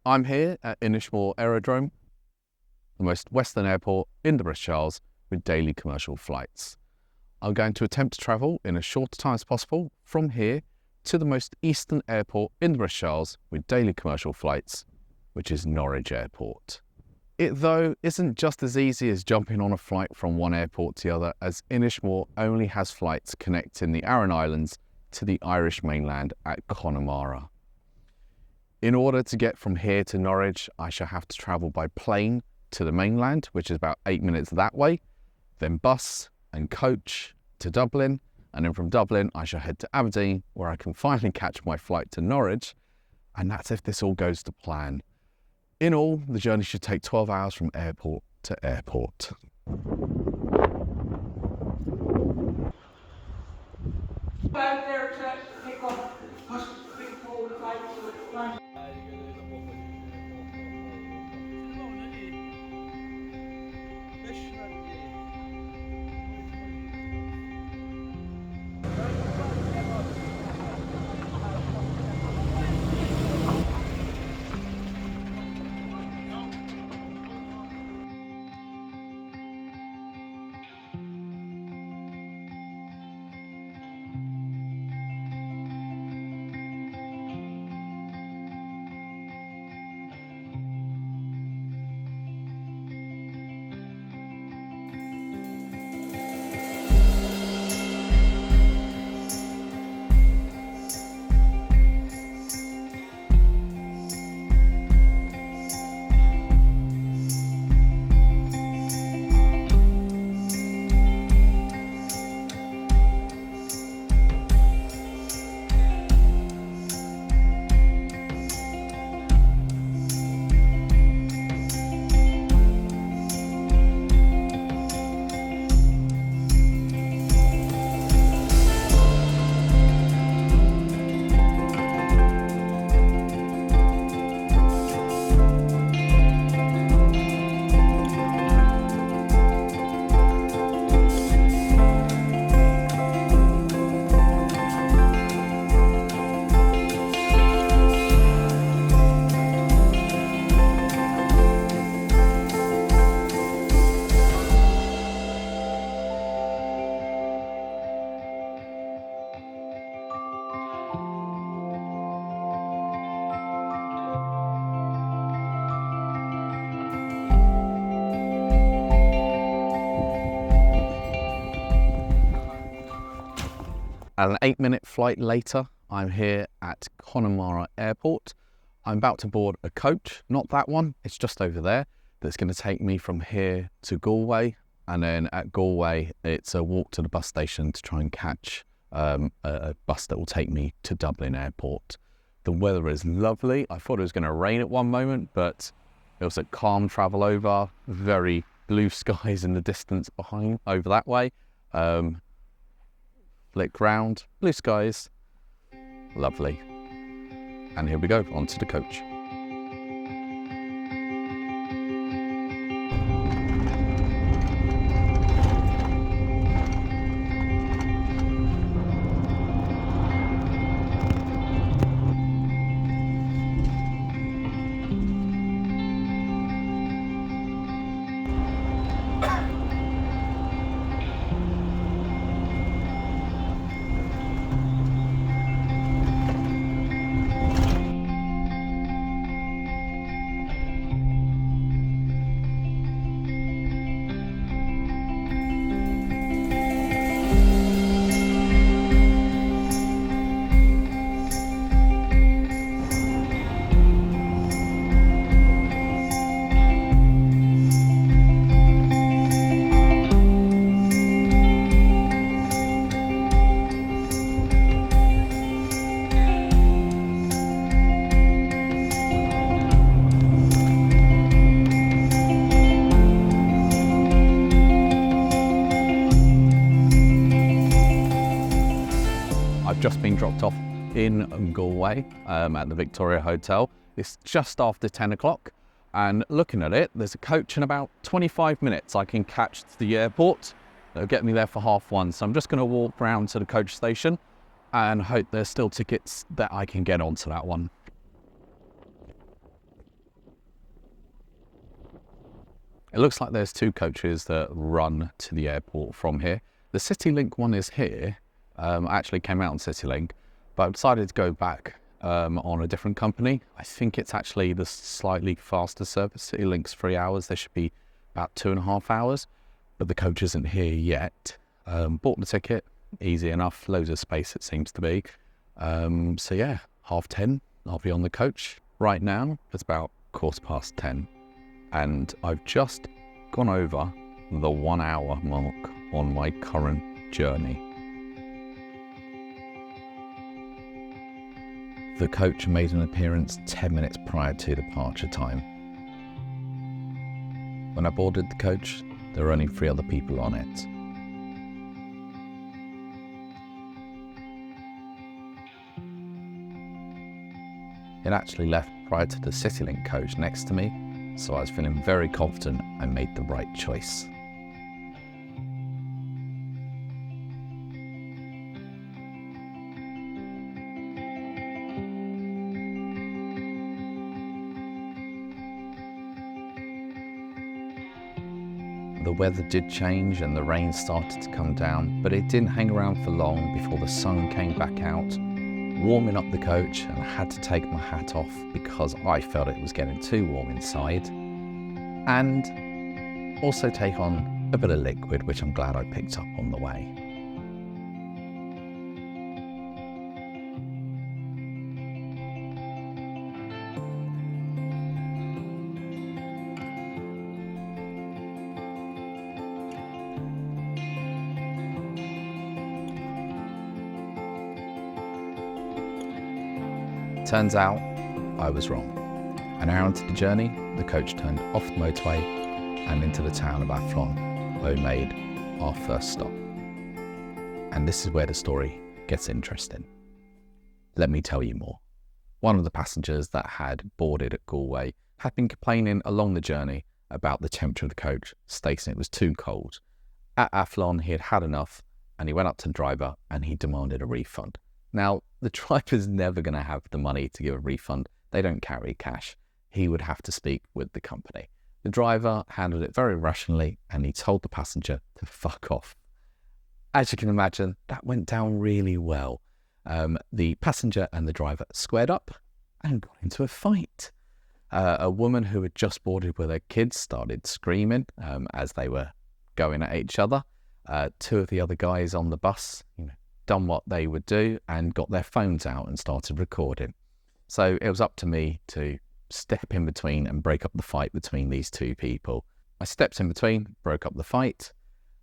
I'm here at Inishmore Aerodrome, the most western airport in the British Isles with daily commercial flights. I'm going to attempt to travel in as short a time as possible from here to the most eastern airport in the British Isles with daily commercial flights, which is Norwich Airport. It, though, isn't just as easy as jumping on a flight from one airport to the other, as Inishmore only has flights connecting the Aran Islands to the Irish mainland at Connemara. In order to get from here to Norwich, I shall have to travel by plane to the mainland, which is about 8 minutes that way, then bus and coach to Dublin, and then from Dublin I shall head to Aberdeen, where I can finally catch my flight to Norwich, and that's if this all goes to plan. In all, the journey should take 12 hours from airport to airport. Out there to pick up, push the big forward flight to the front. An 8-minute flight later, I'm here at Connemara Airport. I'm about to board a coach, not that one, it's just over there, that's going to take me from here to Galway. And then at Galway, it's a walk to the bus station to try and catch a bus that will take me to Dublin Airport. The weather is lovely. I thought it was going to rain at one moment, but it was a calm travel over, very blue skies in the distance behind, over that way. Flick round, blue skies, lovely. And here we go, onto the coach. I've just been dropped off in Galway at the Victoria Hotel. It's just after 10 o'clock, and looking at it, there's a coach in about 25 minutes I can catch to the airport. They'll get me there for 1:30, so I'm just going to walk round to the coach station and hope there's still tickets that I can get onto that one. It looks like there's 2 coaches that run to the airport from here. The CityLink one is here. I actually came out on CityLink, but I decided to go back on a different company. I think it's actually the slightly faster service. CityLink's 3 hours. There should be about 2.5 hours, but the coach isn't here yet. Bought the ticket, easy enough, loads of space it seems to be. So yeah, 10:30, I'll be on the coach. Right now, it's about 10:15. And I've just gone over the 1 hour mark on my current journey. The coach made an appearance 10 minutes prior to departure time. When I boarded the coach, there were only 3 other people on it. It actually left prior to the CityLink coach next to me, so I was feeling very confident I made the right choice. The weather did change and the rain started to come down, but it didn't hang around for long before the sun came back out, warming up the coach, and I had to take my hat off because I felt it was getting too warm inside, and also take on a bit of liquid, which I'm glad I picked up on the way. Turns out, I was wrong. An hour into the journey, the coach turned off the motorway and into the town of Athlone, where we made our first stop. And this is where the story gets interesting. Let me tell you more. One of the passengers that had boarded at Galway had been complaining along the journey about the temperature of the coach, stating it was too cold. At Athlone, he had had enough, and he went up to the driver and he demanded a refund. Now, the driver's never going to have the money to give a refund. They don't carry cash. He would have to speak with the company. The driver handled it very rationally and he told the passenger to fuck off. As you can imagine, that went down really well. The passenger and the driver squared up and got into a fight. A woman who had just boarded with her kids started screaming as they were going at each other. 2 of the other guys on the bus, done what they would do and got their phones out and started recording. So it was up to me to step in between and break up the fight between these 2 people. I stepped in between, broke up the fight.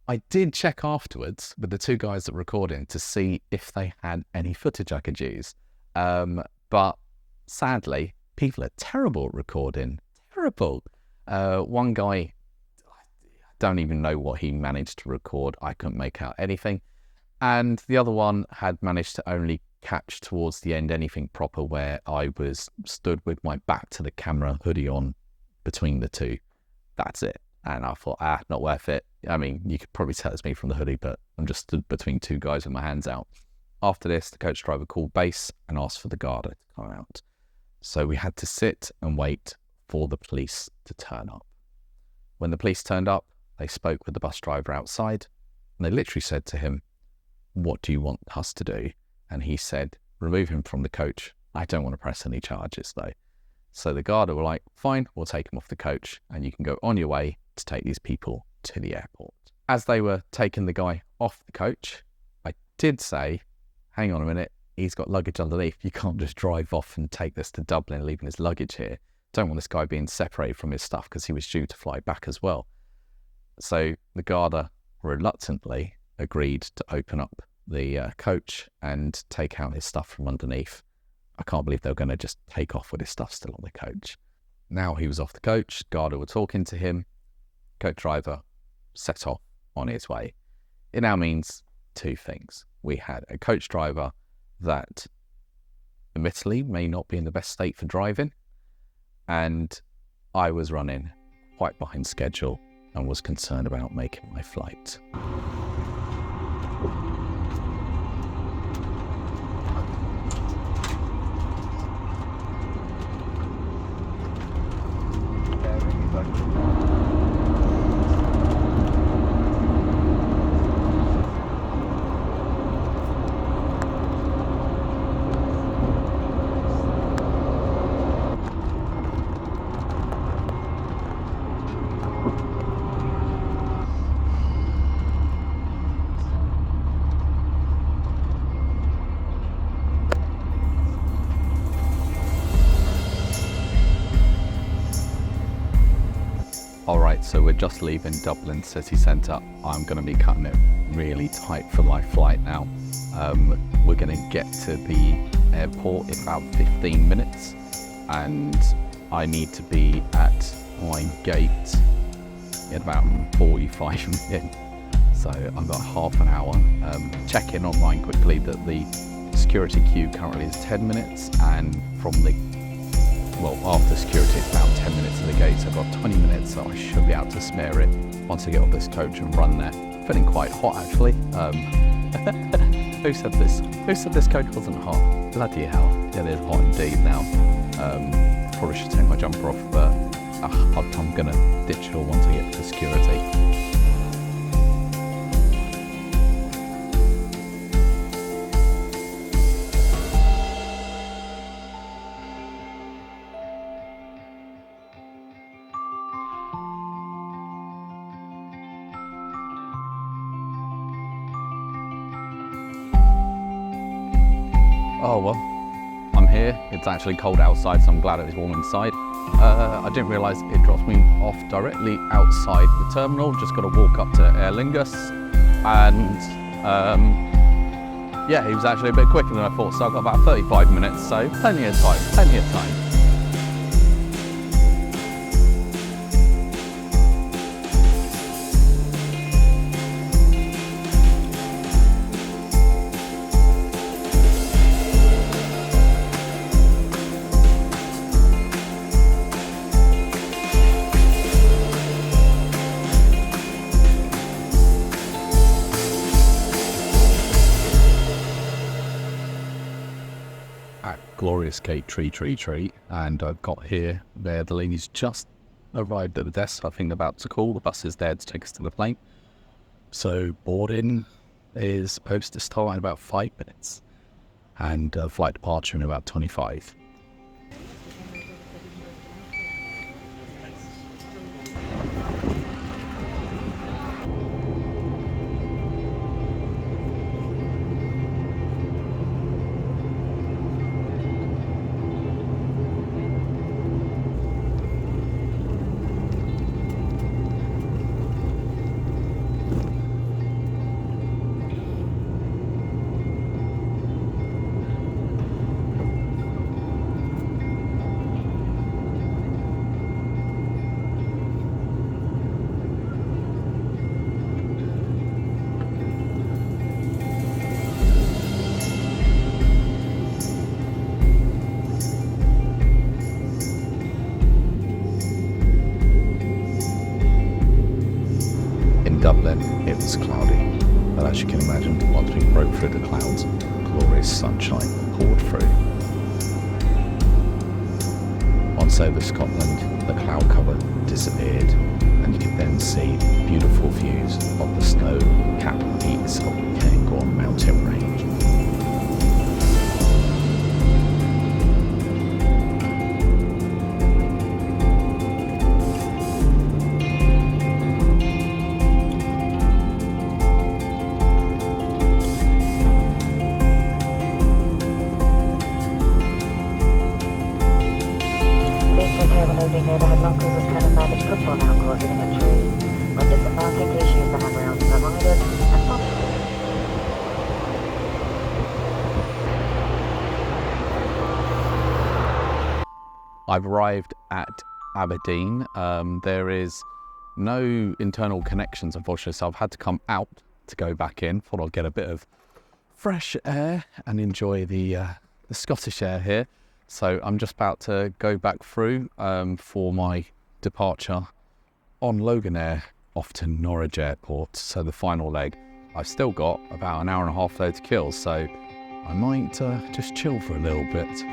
I did check afterwards with the 2 guys that were recording to see if they had any footage I could use. But sadly, people are terrible at recording. Terrible. One guy, I don't even know what he managed to record. I couldn't make out anything. And the other one had managed to only catch towards the end anything proper where I was stood with my back to the camera, hoodie on between the 2. That's it. And I thought, not worth it. I mean, you could probably tell it's me from the hoodie, but I'm just stood between 2 guys with my hands out. After this, the coach driver called base and asked for the Garda to come out. So we had to sit and wait for the police to turn up. When the police turned up, they spoke with the bus driver outside and they literally said to him, "What do you want us to do?" And he said, "Remove him from the coach. I don't want to press any charges though." So the Garda were like, "Fine, we'll take him off the coach and you can go on your way to take these people to the airport." As they were taking the guy off the coach, I did say, "Hang on a minute, he's got luggage underneath. You can't just drive off and take this to Dublin, leaving his luggage here. Don't want this guy being separated from his stuff," because he was due to fly back as well. So the Garda reluctantly agreed to open up the coach and take out his stuff from underneath. I can't believe they were going to just take off with his stuff still on the coach. Now he was off the coach, Garda were talking to him, coach driver set off on his way. It now means 2 things. We had a coach driver that admittedly may not be in the best state for driving, and I was running quite behind schedule and was concerned about making my flight. so we're just leaving Dublin city centre. I'm going to be cutting it really tight for my flight now. We're going to get to the airport in about 15 minutes, and I need to be at my gate in about 45 minutes. So I've got half an hour. Check in online quickly that the security queue currently is 10 minutes, and after security it's about 10 minutes to the gate, so I've got 20 minutes, so I should be able to spare it once I get off this coach and run there. Feeling quite hot actually. Who said this? Who said this coach wasn't hot? Bloody hell. Yeah, it is hot indeed now. Probably should take my jumper off, but I'm gonna ditch it all once I get to security. Oh well, I'm here. It's actually cold outside, so I'm glad it's warm inside. I didn't realise it drops me off directly outside the terminal. Just got to walk up to Aer Lingus, and yeah, he was actually a bit quicker than I thought, so I've got about 35 minutes, so plenty of time, plenty of time. Glorious gate tree, and I've got here, the lady's just arrived at the desk. I think they're about to call. The bus is there to take us to the plane. So boarding is supposed to start in about 5 minutes, and flight departure in about 25. Dublin, it was cloudy, but as you can imagine, once we broke through the clouds, glorious sunshine poured through. Once over Scotland, the cloud cover disappeared, and you could then see beautiful views of the snow-capped peaks of the Cairngorms mountain range. I've arrived at Aberdeen. There is no internal connections, unfortunately, so I've had to come out to go back in. Thought I'd get a bit of fresh air and enjoy the Scottish air here. So I'm just about to go back through for my departure on Loganair off to Norwich Airport. So the final leg. I've still got about an hour and a half there to kill, so I might just chill for a little bit.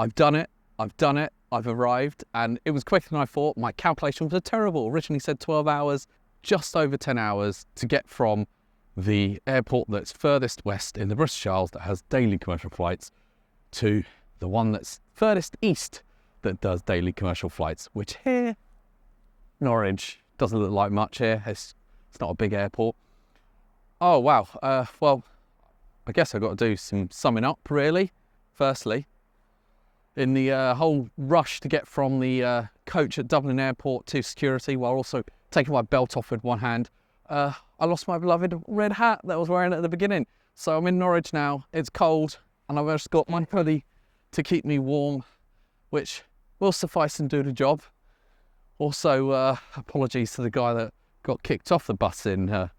I've done it. I've arrived, and it was quicker than I thought. My calculations were terrible. Originally said 12 hours, just over 10 hours to get from the airport that's furthest west in the British Isles that has daily commercial flights to the one that's furthest east that does daily commercial flights, which here, Norwich, doesn't look like much here. It's not a big airport. Oh, wow. Well, I guess I've got to do some summing up, really. Firstly, in the whole rush to get from the coach at Dublin Airport to security while also taking my belt off with one hand, I lost my beloved red hat that I was wearing at the beginning. So I'm in Norwich now, it's cold, and I've just got my hoodie to keep me warm, which will suffice and do the job. Also, apologies to the guy that got kicked off the bus in, well,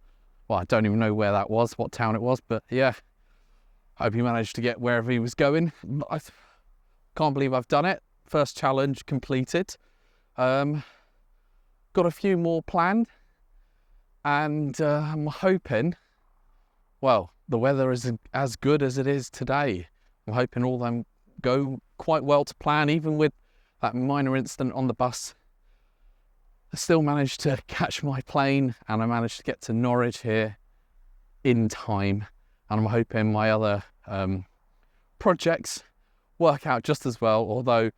I don't even know where that was, what town it was, but yeah, hope he managed to get wherever he was going. I can't believe I've done it. First challenge completed. Got a few more planned, and I'm hoping, well, the weather is as good as it is today. I'm hoping all them go quite well to plan, even with that minor incident on the bus. I still managed to catch my plane, and I managed to get to Norwich here in time, and I'm hoping my other projects work out just as well, although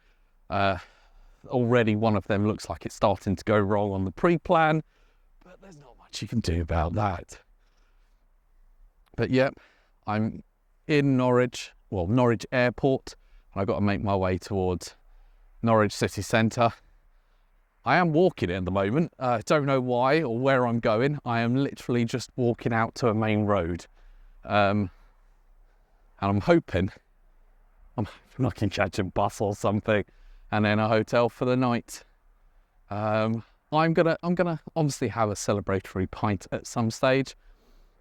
already one of them looks like it's starting to go wrong on the pre-plan, but there's not much you can do about that. But yep, I'm in Norwich, well, Norwich Airport, and I've got to make my way towards Norwich city centre. I am walking at the moment. I don't know why or where I'm going. I am literally just walking out to a main road. And I'm hoping I can catch a bus or something, and then a hotel for the night. I'm gonna obviously have a celebratory pint at some stage.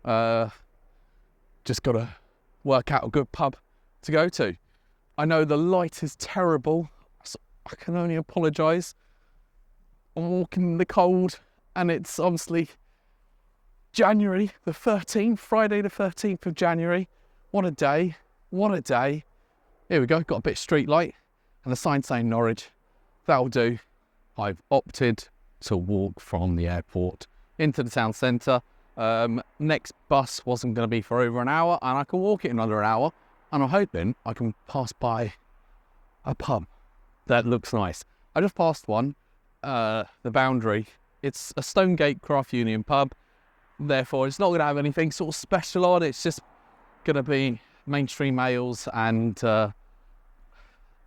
Just gotta work out a good pub to go to. I know the light is terrible, so I can only apologise. I'm walking in the cold, and it's obviously January the 13th, Friday the 13th of January. What a day, what a day. Here we go, got a bit of street light and a sign saying Norwich. That'll do. I've opted to walk from the airport into the town centre. Next bus wasn't going to be for over an hour, and I can walk it in under an hour, and I'm hoping I can pass by a pub that looks nice. I just passed one, the Boundary. It's a Stonegate Craft Union pub, therefore it's not going to have anything sort of special on it. It's just going to be mainstream ales and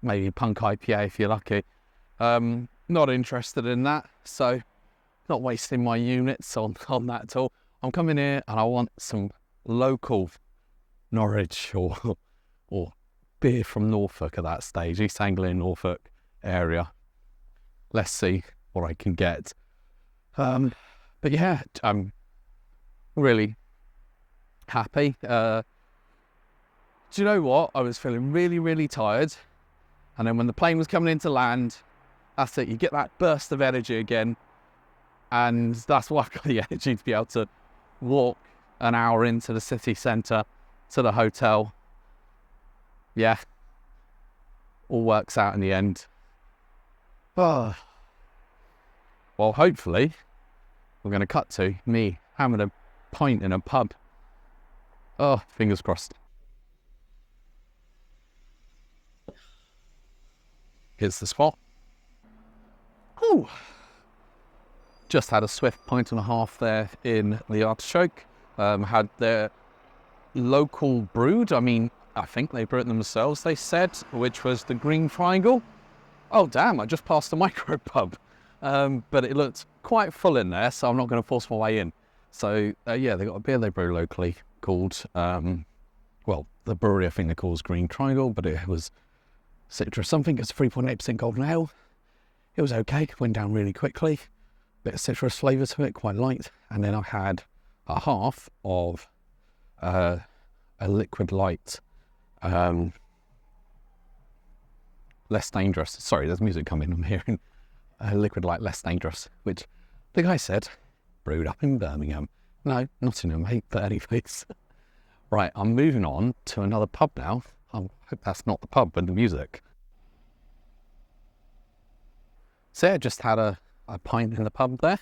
maybe punk IPA if you're lucky. Not interested in that, so not wasting my units on that at all. I'm coming here and I want some local Norwich or beer from Norfolk at that stage, East Anglia, Norfolk area. Let's see what I can get. But yeah, I'm really happy. Do you know what? I was feeling really, really tired. And then when the plane was coming into land, that's it. You get that burst of energy again. And that's why I've got the energy to be able to walk an hour into the city centre to the hotel. Yeah. All works out in the end. Oh. Well, hopefully, we're going to cut to me having a pint in a pub. Oh, fingers crossed. Here's the spot. Ooh. Just had a swift pint and a half there in the Artichoke. Had their local brewed. I mean, I think they brewed it themselves, they said, which was the Green Triangle. Oh, damn, I just passed the micro pub. But it looked quite full in there, so I'm not going to force my way in. So, yeah, they got a beer they brew locally called, well, the brewery I think they call is Green Triangle, but it was citrus something. It's 3.8% golden ale. It was okay, went down really quickly. Bit of citrus flavour to it, quite light. And then I had a half of a liquid light, less dangerous. Sorry, there's music coming, I'm hearing. A liquid light, less dangerous, which the guy said brewed up in Birmingham. No, Nottingham, mate, but anyways. Right, I'm moving on to another pub now. I hope that's not the pub with the music. So I just had a pint in the pub there.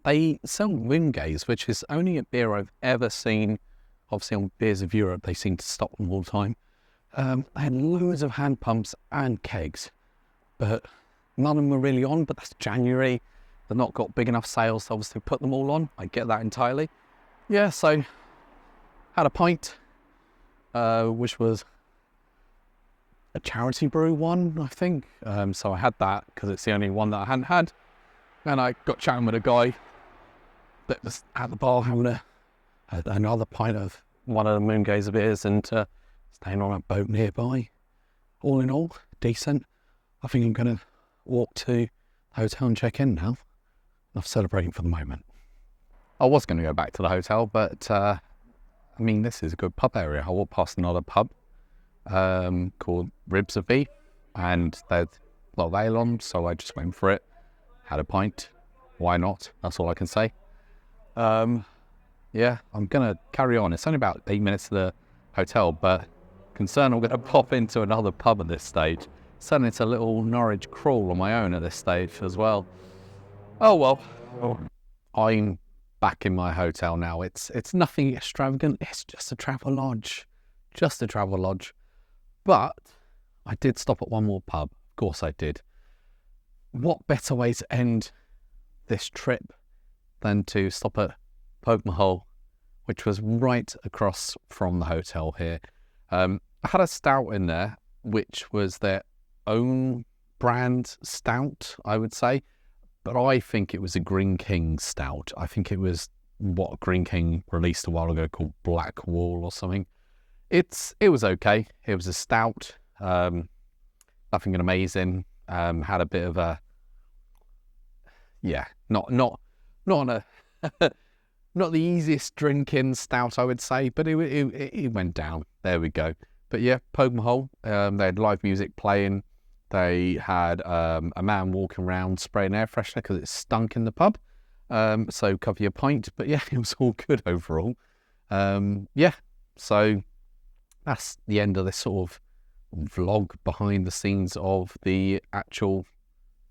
They sell Moongaze, which is only a beer I've ever seen. Obviously on Beers of Europe, they seem to stock them all the time. They had loads of hand pumps and kegs, but none of them were really on, but that's January. They've not got big enough sales to obviously put them all on. I get that entirely. Yeah, so had a pint, which was a charity brew one, I think. So I had that because it's the only one that I hadn't had. And I got chatting with a guy that was at the bar having another pint of one of the Moongaze beers and staying on a boat nearby. All in all, decent. I think I'm going to walk to the hotel and check in now. Enough celebrating for the moment. I was going to go back to the hotel, but I mean, this is a good pub area. I walked past another pub called Ribs of Beef, and they had a lot of ale on, so I just went for it. Had a pint. Why not? That's all I can say. Yeah, I'm going to carry on. It's only about 8 minutes to the hotel, but concerned I'm going to pop into another pub at this stage. Suddenly it's a little Norwich crawl on my own at this stage as well. Oh well. I'm back in my hotel now. It's nothing extravagant. It's just a travel lodge. Just a travel lodge. But I did stop at one more pub. Of course I did. What better way to end this trip than to stop at Pogmahole, which was right across from the hotel here. I had a stout in there, which was their own brand stout, I would say. But I think it was a Green King stout. I think it was what Green King released a while ago called Black Wall or something. It was okay. It was a stout. Nothing amazing. Had a bit of a, yeah, not on a not the easiest drinking stout, I would say, but it went down. There we go. But yeah, Pogmahole. They had live music playing. They had a man walking around spraying air freshener because it stunk in the pub. So cover your pint. But yeah, it was all good overall. Yeah, so that's the end of this sort of vlog behind the scenes of the actual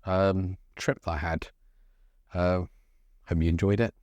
trip that I had. Hope you enjoyed it.